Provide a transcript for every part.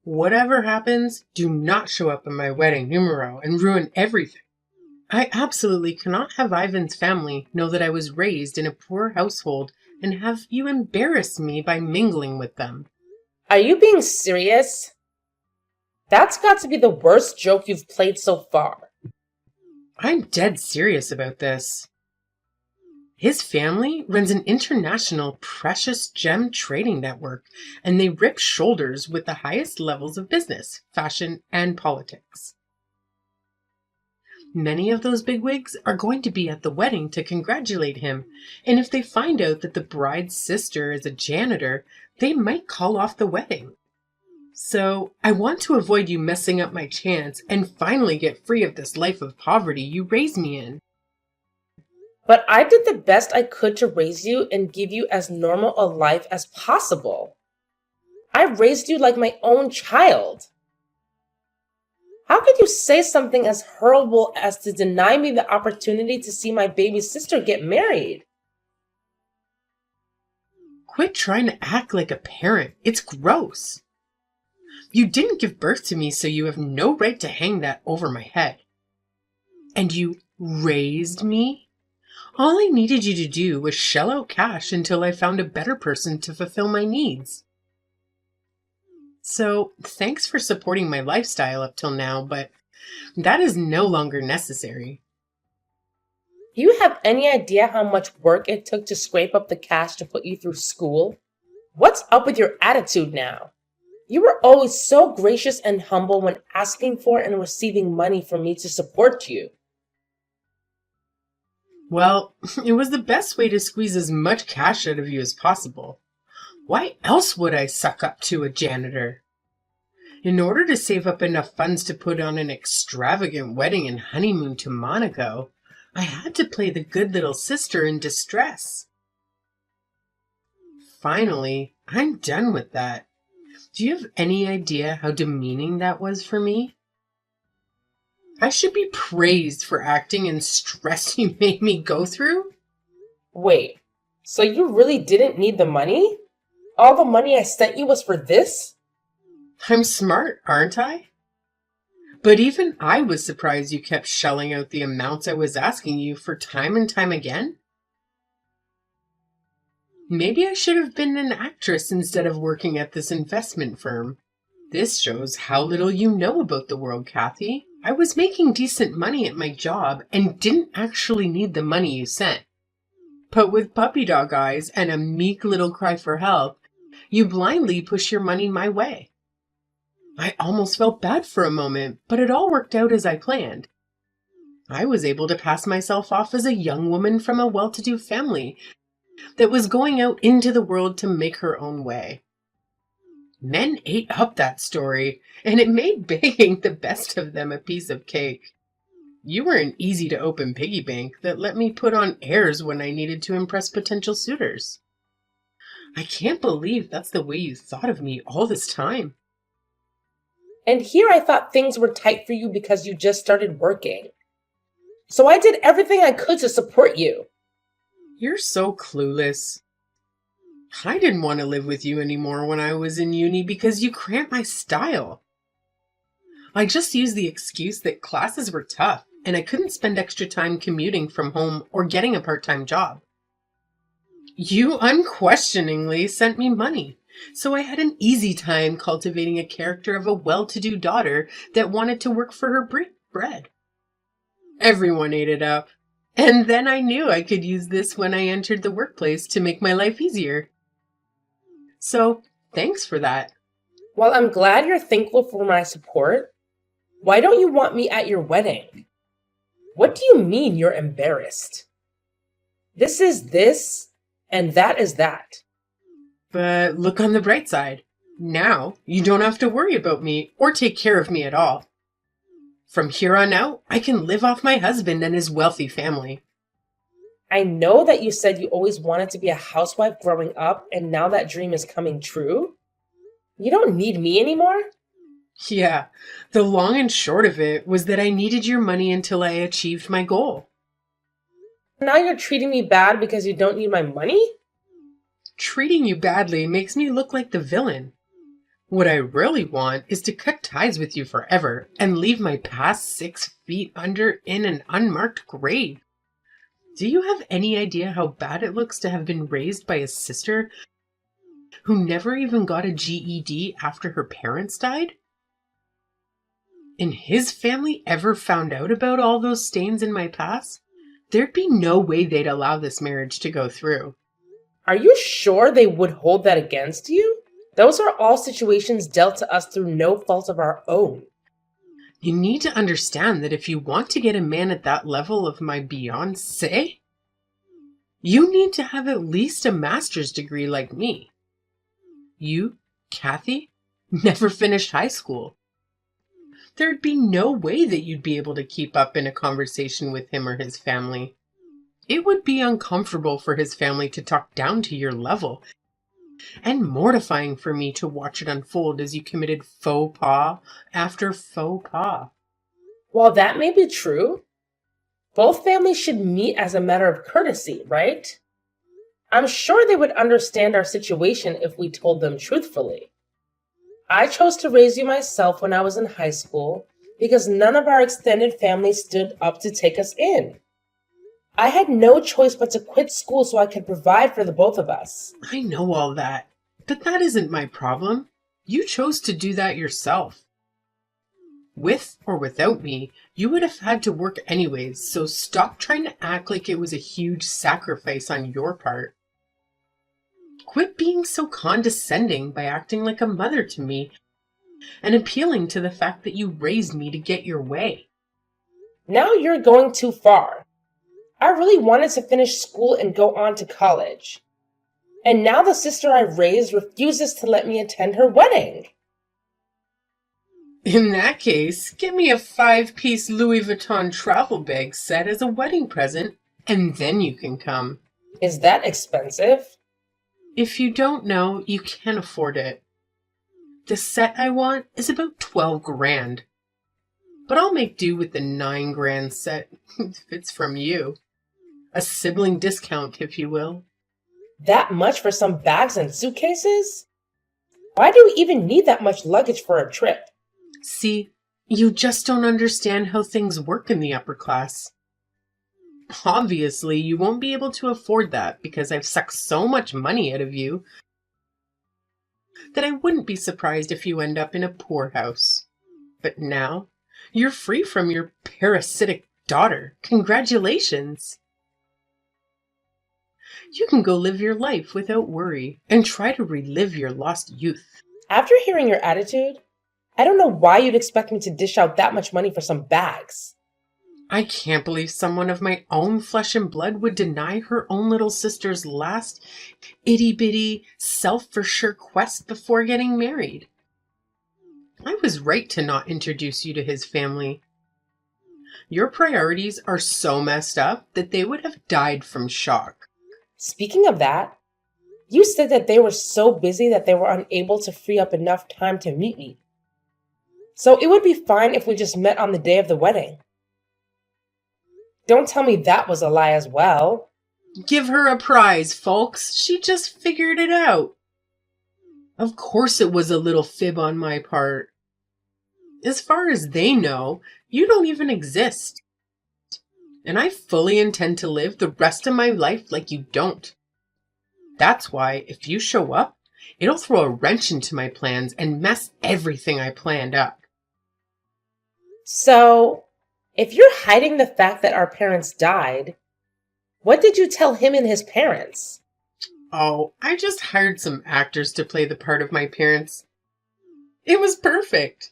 Whatever happens, do not show up at my wedding numero and ruin everything. I absolutely cannot have Ivan's family know that I was raised in a poor household and have you embarrass me by mingling with them. Are you being serious? That's got to be the worst joke you've played so far. I'm dead serious about this. His family runs an international precious gem trading network, and they rip shoulders with the highest levels of business, fashion, and politics. Many of those bigwigs are going to be at the wedding to congratulate him, and if they find out that the bride's sister is a janitor, they might call off the wedding. So, I want to avoid you messing up my chance and finally get free of this life of poverty you raised me in. But I did the best I could to raise you and give you as normal a life as possible. I raised you like my own child. How could you say something as horrible as to deny me the opportunity to see my baby sister get married? Quit trying to act like a parent. It's gross. You didn't give birth to me, so you have no right to hang that over my head. And you raised me? All I needed you to do was shell out cash until I found a better person to fulfill my needs. So, thanks for supporting my lifestyle up till now, but that is no longer necessary. Do you have any idea how much work it took to scrape up the cash to put you through school? What's up with your attitude now? You were always so gracious and humble when asking for and receiving money from me to support you. Well, it was the best way to squeeze as much cash out of you as possible. Why else would I suck up to a janitor? In order to save up enough funds to put on an extravagant wedding and honeymoon to Monaco, I had to play the good little sister in distress. Finally, I'm done with that. Do you have any idea how demeaning that was for me? I should be praised for acting in stress you made me go through? Wait, so you really didn't need the money? All the money I sent you was for this? I'm smart, aren't I? But even I was surprised you kept shelling out the amounts I was asking you for time and time again. Maybe I should have been an actress instead of working at this investment firm. This shows how little you know about the world, Kathy. I was making decent money at my job and didn't actually need the money you sent. But with puppy dog eyes and a meek little cry for help, you blindly push your money my way. I almost felt bad for a moment, but it all worked out as I planned. I was able to pass myself off as a young woman from a well-to-do family that was going out into the world to make her own way. Men ate up that story, and it made begging the best of them a piece of cake. You were an easy-to-open piggy bank that let me put on airs when I needed to impress potential suitors. I can't believe that's the way you thought of me all this time. And here I thought things were tight for you because you just started working. So I did everything I could to support you. You're so clueless. I didn't want to live with you anymore when I was in uni because you cramped my style. I just used the excuse that classes were tough and I couldn't spend extra time commuting from home or getting a part-time job. You unquestioningly sent me money, so I had an easy time cultivating a character of a well-to-do daughter that wanted to work for her bread. Everyone ate it up. And then I knew I could use this when I entered the workplace to make my life easier. So, thanks for that. While I'm glad you're thankful for my support, why don't you want me at your wedding? What do you mean you're embarrassed? This is this, and that is that. But look on the bright side. Now, you don't have to worry about me or take care of me at all. From here on out, I can live off my husband and his wealthy family. I know that you said you always wanted to be a housewife growing up, and now that dream is coming true. You don't need me anymore? Yeah, the long and short of it was that I needed your money until I achieved my goal. Now you're treating me bad because you don't need my money? Treating you badly makes me look like the villain. What I really want is to cut ties with you forever and leave my past 6 feet under in an unmarked grave. Do you have any idea how bad it looks to have been raised by a sister who never even got a GED after her parents died? And his family ever found out about all those stains in my past, there'd be no way they'd allow this marriage to go through. Are you sure they would hold that against you? Those are all situations dealt to us through no fault of our own. You need to understand that if you want to get a man at that level of my Beyoncé, you need to have at least a master's degree like me. You, Kathy, never finished high school. There'd be no way that you'd be able to keep up in a conversation with him or his family. It would be uncomfortable for his family to talk down to your level, and mortifying for me to watch it unfold as you committed faux pas after faux pas. While that may be true, both families should meet as a matter of courtesy, right? I'm sure they would understand our situation if we told them truthfully. I chose to raise you myself when I was in high school because none of our extended family stood up to take us in. I had no choice but to quit school so I could provide for the both of us. I know all that, but that isn't my problem. You chose to do that yourself. With or without me, you would have had to work anyways, so stop trying to act like it was a huge sacrifice on your part. Quit being so condescending by acting like a mother to me and appealing to the fact that you raised me to get your way. Now you're going too far. I really wanted to finish school and go on to college. And now the sister I raised refuses to let me attend her wedding. In that case, get me a 5-piece Louis Vuitton travel bag set as a wedding present, and then you can come. Is that expensive? If you don't know, you can afford it. The set I want is about 12 grand. But I'll make do with the 9 grand set if it's from you. A sibling discount, if you will. That much for some bags and suitcases? Why do we even need that much luggage for a trip? See, you just don't understand how things work in the upper class. Obviously, you won't be able to afford that because I've sucked so much money out of you that I wouldn't be surprised if you end up in a poorhouse. But now, you're free from your parasitic daughter. Congratulations! You can go live your life without worry and try to relive your lost youth. After hearing your attitude, I don't know why you'd expect me to dish out that much money for some bags. I can't believe someone of my own flesh and blood would deny her own little sister's last itty-bitty, self-for-sure quest before getting married. I was right to not introduce you to his family. Your priorities are so messed up that they would have died from shock. Speaking of that, you said that they were so busy that they were unable to free up enough time to meet me. So it would be fine if we just met on the day of the wedding. Don't tell me that was a lie as well. Give her a prize, folks. She just figured it out. Of course it was a little fib on my part. As far as they know, you don't even exist. And I fully intend to live the rest of my life like you don't. That's why, if you show up, it'll throw a wrench into my plans and mess everything I planned up. So, if you're hiding the fact that our parents died, what did you tell him and his parents? Oh, I just hired some actors to play the part of my parents. It was perfect.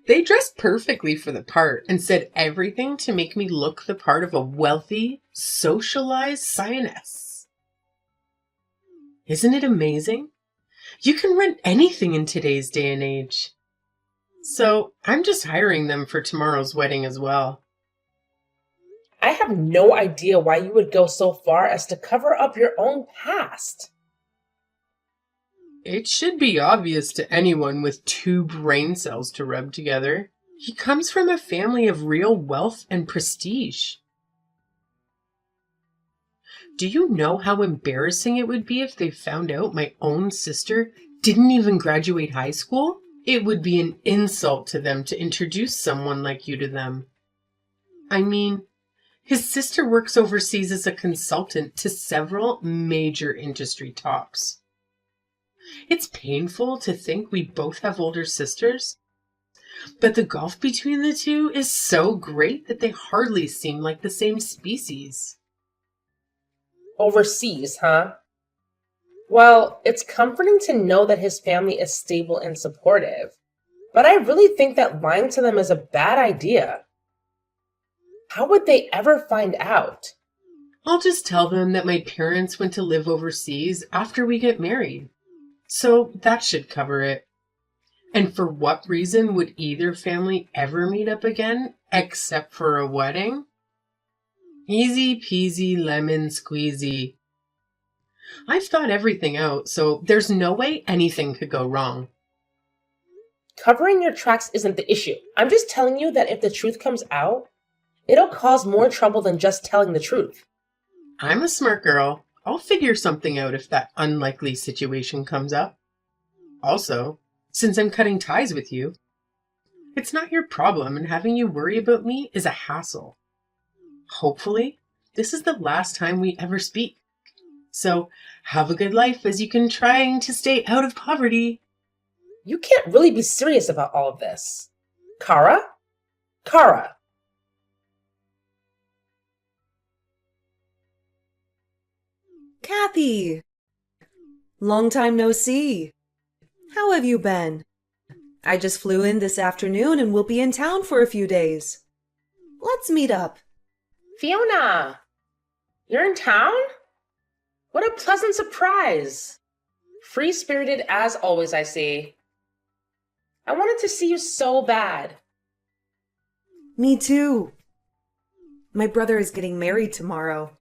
They dressed perfectly for the part and said everything to make me look the part of a wealthy, socialized scioness. Isn't it amazing? You can rent anything in today's day and age. So I'm just hiring them for tomorrow's wedding as well. I have no idea why you would go so far as to cover up your own past. It should be obvious to anyone with 2 brain cells to rub together. He comes from a family of real wealth and prestige. Do you know how embarrassing it would be if they found out my own sister didn't even graduate high school? It would be an insult to them to introduce someone like you to them. I mean, his sister works overseas as a consultant to several major industry tops. It's painful to think we both have older sisters, but the gulf between the two is so great that they hardly seem like the same species. Overseas, huh? Well, it's comforting to know that his family is stable and supportive, but I really think that lying to them is a bad idea. How would they ever find out? I'll just tell them that my parents went to live overseas after we get married. So that should cover it. And for what reason would either family ever meet up again except for a wedding? Easy peasy lemon squeezy. I've thought everything out, so there's no way anything could go wrong. Covering your tracks isn't the issue. I'm just telling you that if the truth comes out, it'll cause more trouble than just telling the truth. I'm a smart girl. I'll figure something out if that unlikely situation comes up. Also, since I'm cutting ties with you, it's not your problem, and having you worry about me is a hassle. Hopefully, this is the last time we ever speak. So, have a good life as you can trying to stay out of poverty. You can't really be serious about all of this. Kara? Kara. Kathy! Long time no see. How have you been? I just flew in this afternoon and will be in town for a few days. Let's meet up. Fiona! You're in town? What a pleasant surprise! Free-spirited as always, I see. I wanted to see you so bad. Me too. My brother is getting married tomorrow,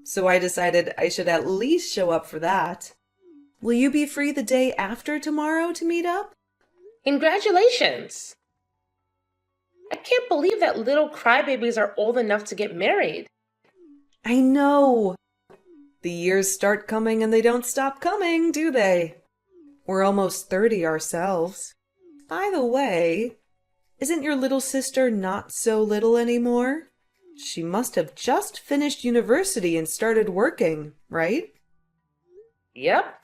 so I decided I should at least show up for that. Will you be free the day after tomorrow to meet up? Congratulations! I can't believe that little crybabies are old enough to get married. I know. The years start coming and they don't stop coming, do they? We're almost 30 ourselves. By the way, isn't your little sister not so little anymore? She must have just finished university and started working, right? Yep.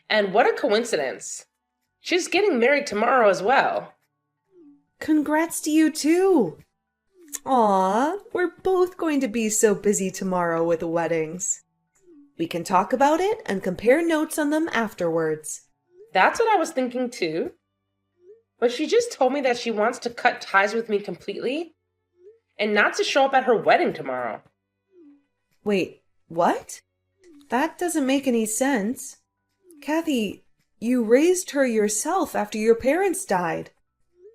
And what a coincidence. She's getting married tomorrow as well. Congrats to you too. Aw, we're both going to be so busy tomorrow with weddings. We can talk about it and compare notes on them afterwards. That's what I was thinking too. But she just told me that she wants to cut ties with me completely and not to show up at her wedding tomorrow. Wait, what? That doesn't make any sense. Kathy, you raised her yourself after your parents died.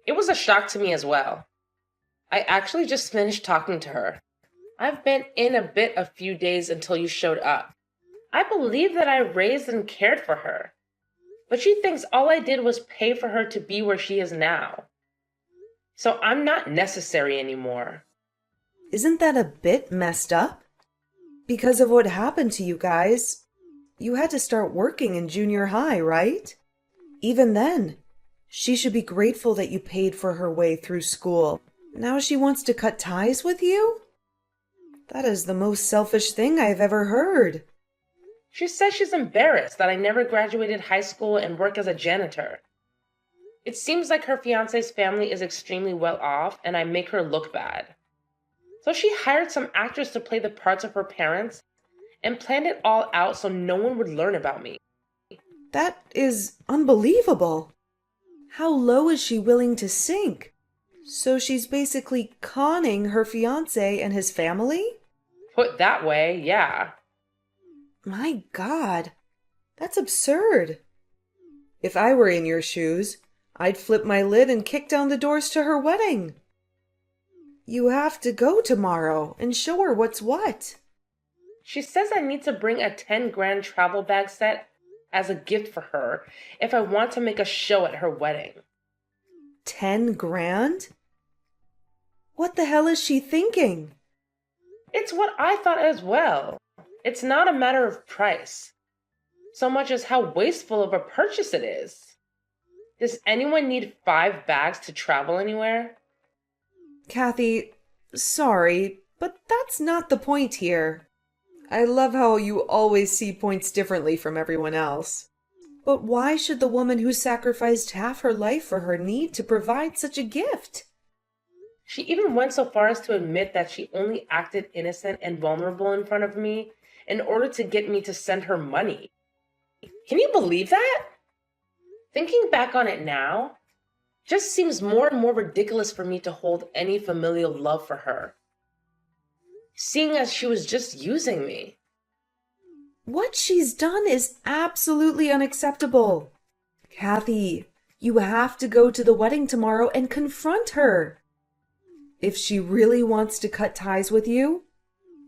It was a shock to me as well. I actually just finished talking to her. I've been in a bit a few days until you showed up. I believe that I raised and cared for her, but she thinks all I did was pay for her to be where she is now. So I'm not necessary anymore. Isn't that a bit messed up? Because of what happened to you guys, you had to start working in junior high, right? Even then, she should be grateful that you paid for her way through school. Now she wants to cut ties with you? That is the most selfish thing I've ever heard. She says she's embarrassed that I never graduated high school and work as a janitor. It seems like her fiancé's family is extremely well off and I make her look bad. So she hired some actors to play the parts of her parents and planned it all out so no one would learn about me. That is unbelievable. How low is she willing to sink? So she's basically conning her fiancé and his family? Put that way, yeah. My God, that's absurd. If I were in your shoes, I'd flip my lid and kick down the doors to her wedding. You have to go tomorrow and show her what's what. She says I need to bring a 10 grand travel bag set as a gift for her if I want to make a show at her wedding. 10 grand? What the hell is she thinking? It's what I thought as well. It's not a matter of price. so much as how wasteful of a purchase it is. Does anyone need 5 bags to travel anywhere? Kathy, sorry, but that's not the point here. I love how you always see points differently from everyone else. But why should the woman who sacrificed half her life for her need to provide such a gift? She even went so far as to admit that she only acted innocent and vulnerable in front of me in order to get me to send her money. Can you believe that? Thinking back on it now, just seems more and more ridiculous for me to hold any familial love for her, seeing as she was just using me. What she's done is absolutely unacceptable. Kathy, you have to go to the wedding tomorrow and confront her. If she really wants to cut ties with you,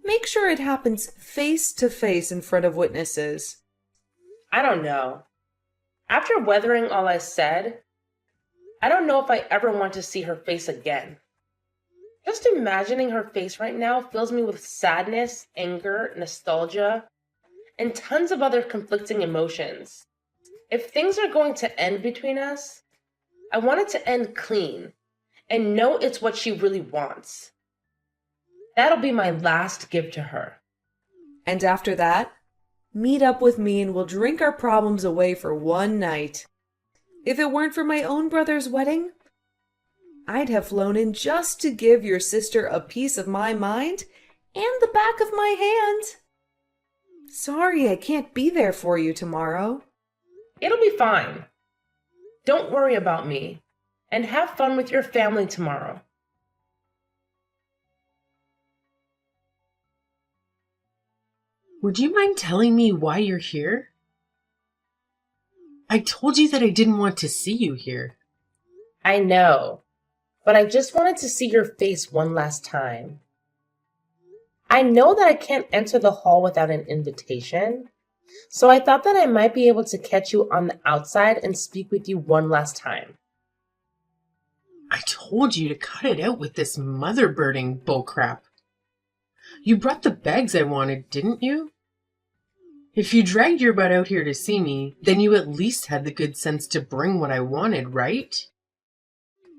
make sure it happens face to face in front of witnesses. I don't know. After weathering all I said, I don't know if I ever want to see her face again. Just imagining her face right now fills me with sadness, anger, nostalgia, and tons of other conflicting emotions. If things are going to end between us, I want it to end clean and know it's what she really wants. That'll be my last gift to her. And after that, meet up with me and we'll drink our problems away for one night. If it weren't for my own brother's wedding, I'd have flown in just to give your sister a piece of my mind and the back of my hand. Sorry I can't be there for you tomorrow. It'll be fine. Don't worry about me, and have fun with your family tomorrow. Would you mind telling me why you're here? I told you that I didn't want to see you here. I know, but I just wanted to see your face one last time. I know that I can't enter the hall without an invitation, so I thought that I might be able to catch you on the outside and speak with you one last time. I told you to cut it out with this mother-birding bullcrap. You brought the bags I wanted, didn't you? If you dragged your butt out here to see me, then you at least had the good sense to bring what I wanted, right?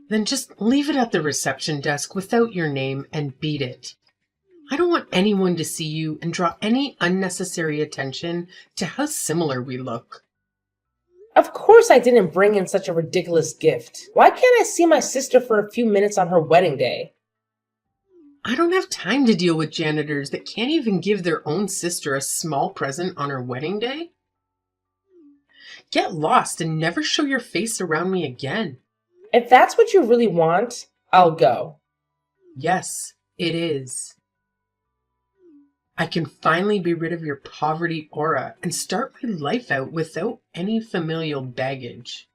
Then just leave it at the reception desk without your name and beat it. I don't want anyone to see you and draw any unnecessary attention to how similar we look. Of course I didn't bring in such a ridiculous gift. Why can't I see my sister for a few minutes on her wedding day? I don't have time to deal with janitors that can't even give their own sister a small present on her wedding day. Get lost and never show your face around me again. If that's what you really want, I'll go. Yes, it is. I can finally be rid of your poverty aura and start my life out without any familial baggage.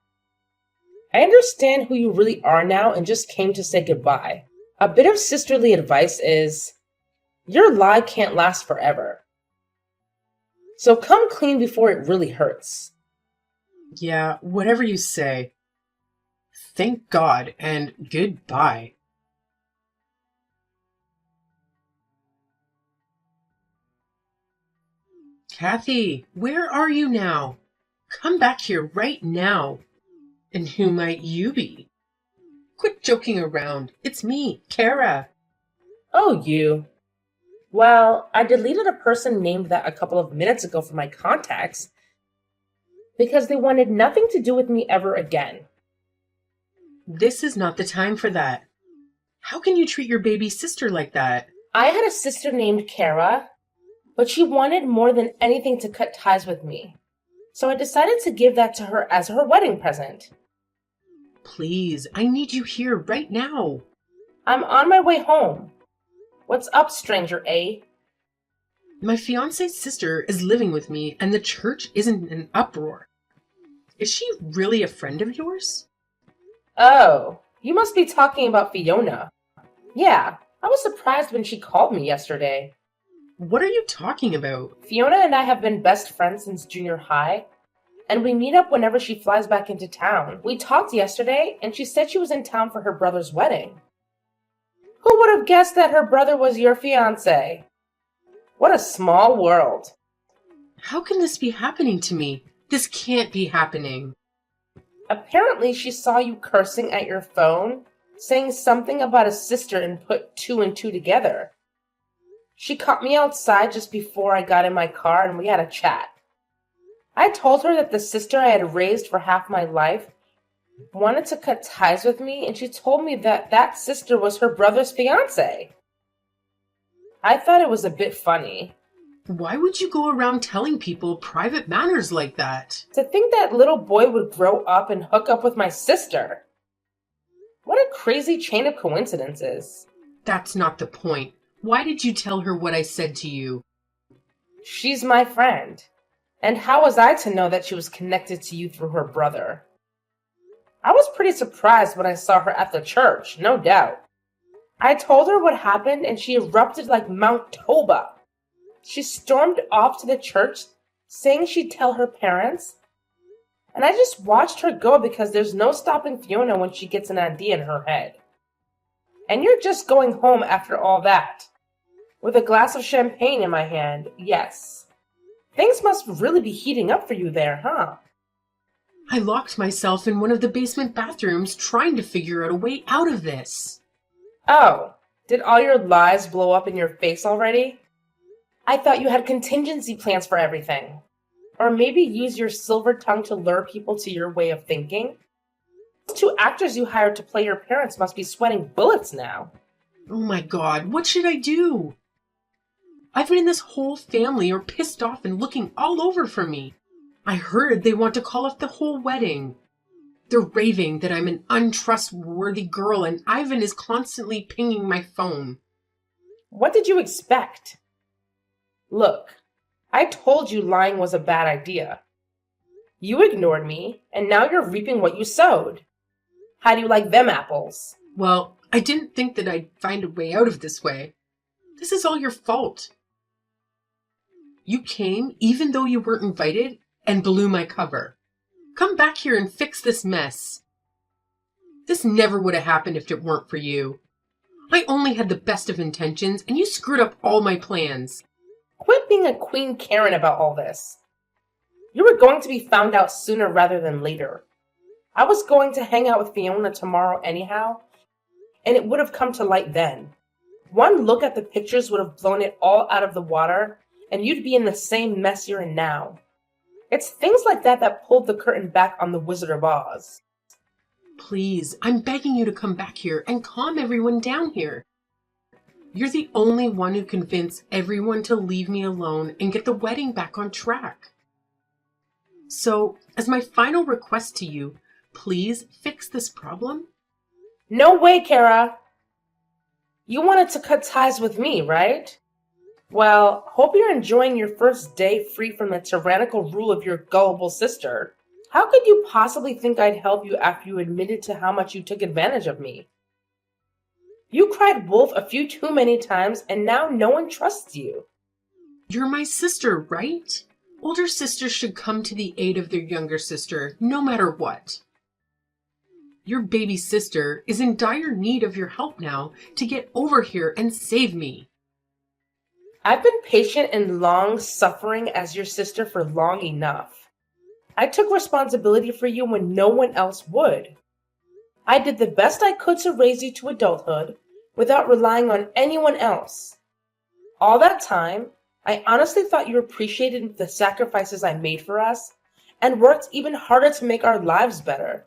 I understand who you really are now and just came to say goodbye. A bit of sisterly advice is, your lie can't last forever. So come clean before it really hurts. Yeah, whatever you say. Thank God and goodbye. Kathy, where are you now? Come back here right now. And who might you be? Quit joking around. It's me, Kara. Oh, you. Well, I deleted a person named that a couple of minutes ago from my contacts because they wanted nothing to do with me ever again. This is not the time for that. How can you treat your baby sister like that? I had a sister named Kara, but she wanted more than anything to cut ties with me. So I decided to give that to her as her wedding present. Please, I need you here right now. I'm on my way home. What's up, stranger A? My fiance's sister is living with me and the church isn't in an uproar. Is she really a friend of yours? Oh, you must be talking about Fiona. Yeah, I was surprised when she called me yesterday. What are you talking about? Fiona and I have been best friends since junior high, and we meet up whenever she flies back into town. We talked yesterday, and she said she was in town for her brother's wedding. Who would have guessed that her brother was your fiancé? What a small world. How can this be happening to me? This can't be happening. Apparently, she saw you cursing at your phone, saying something about a sister and put two and two together. She caught me outside just before I got in my car and we had a chat. I told her that the sister I had raised for half my life wanted to cut ties with me, and she told me that that sister was her brother's fiance. I thought it was a bit funny. Why would you go around telling people private matters like that? To think that little boy would grow up and hook up with my sister. What a crazy chain of coincidences. That's not the point. Why did you tell her what I said to you? She's my friend. And how was I to know that she was connected to you through her brother? I was pretty surprised when I saw her at the church, no doubt. I told her what happened and she erupted like Mount Toba. She stormed off to the church, saying she'd tell her parents. And I just watched her go because there's no stopping Fiona when she gets an idea in her head. And you're just going home after all that. With a glass of champagne in my hand, yes. Things must really be heating up for you there, huh? I locked myself in one of the basement bathrooms trying to figure out a way out of this. Oh, did all your lies blow up in your face already? I thought you had contingency plans for everything. Or maybe use your silver tongue to lure people to your way of thinking? Those two actors you hired to play your parents must be sweating bullets now. Oh my God, what should I do? I've been in this whole family are pissed off and looking all over for me. I heard they want to call off the whole wedding. They're raving that I'm an untrustworthy girl and Ivan is constantly pinging my phone. What did you expect? Look, I told you lying was a bad idea. You ignored me, and now you're reaping what you sowed. How do you like them apples? Well, I didn't think that I'd find a way out of this way. This is all your fault. You came, even though you weren't invited, and blew my cover. Come back here and fix this mess. This never would have happened if it weren't for you. I only had the best of intentions, and you screwed up all my plans. Quit being a Queen Karen about all this. You were going to be found out sooner rather than later. I was going to hang out with Fiona tomorrow anyhow, and it would have come to light then. One look at the pictures would have blown it all out of the water, and you'd be in the same mess you're in now. It's things like that that pulled the curtain back on the Wizard of Oz. Please, I'm begging you to come back here and calm everyone down here. You're the only one who convinced everyone to leave me alone and get the wedding back on track. So, as my final request to you, please fix this problem. No way, Kara! You wanted to cut ties with me, right? Well, hope you're enjoying your first day free from the tyrannical rule of your gullible sister. How could you possibly think I'd help you after you admitted to how much you took advantage of me? You cried wolf a few too many times, and now no one trusts you. You're my sister, right? Older sisters should come to the aid of their younger sister, no matter what. Your baby sister is in dire need of your help now to get over here and save me. I've been patient and long-suffering as your sister for long enough. I took responsibility for you when no one else would. I did the best I could to raise you to adulthood without relying on anyone else. All that time, I honestly thought you appreciated the sacrifices I made for us and worked even harder to make our lives better.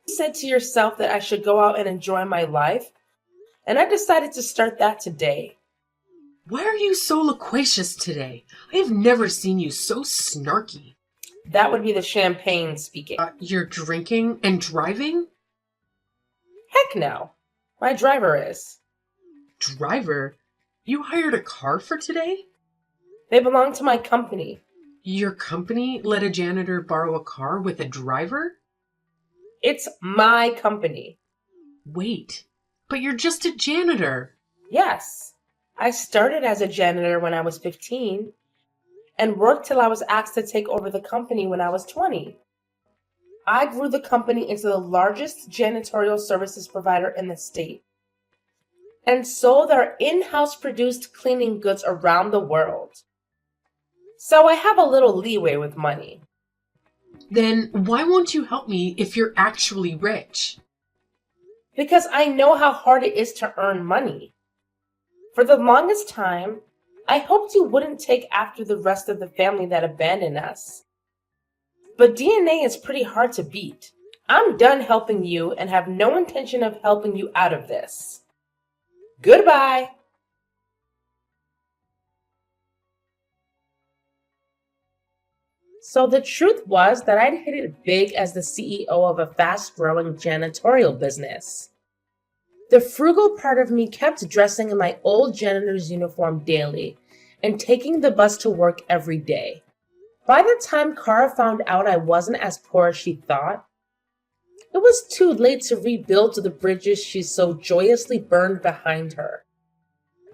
You said to yourself that I should go out and enjoy my life, and I decided to start that today. Why are you so loquacious today? I have never seen you so snarky. That would be the champagne speaking. You're drinking and driving? Heck no. My driver is. Driver? You hired a car for today? They belong to my company. Your company let a janitor borrow a car with a driver? It's my company. Wait, but you're just a janitor. Yes. I started as a janitor when I was 15 and worked till I was asked to take over the company when I was 20. I grew the company into the largest janitorial services provider in the state and sold our in-house produced cleaning goods around the world. So I have a little leeway with money. Then why won't you help me if you're actually rich? Because I know how hard it is to earn money. For the longest time, I hoped you wouldn't take after the rest of the family that abandoned us. But DNA is pretty hard to beat. I'm done helping you and have no intention of helping you out of this. Goodbye. So the truth was that I'd hit it big as the CEO of a fast-growing janitorial business. The frugal part of me kept dressing in my old janitor's uniform daily and taking the bus to work every day. By the time Kara found out I wasn't as poor as she thought, it was too late to rebuild the bridges she so joyously burned behind her.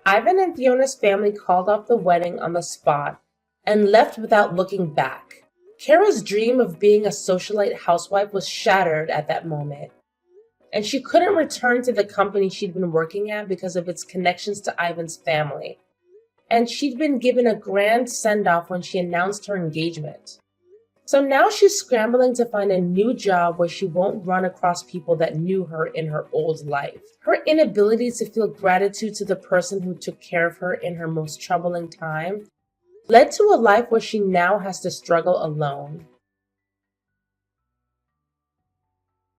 Ivan and Fiona's family called off the wedding on the spot and left without looking back. Kara's dream of being a socialite housewife was shattered at that moment, and she couldn't return to the company she'd been working at because of its connections to Ivan's family. And she'd been given a grand send-off when she announced her engagement. So now she's scrambling to find a new job where she won't run across people that knew her in her old life. Her inability to feel gratitude to the person who took care of her in her most troubling time led to a life where she now has to struggle alone.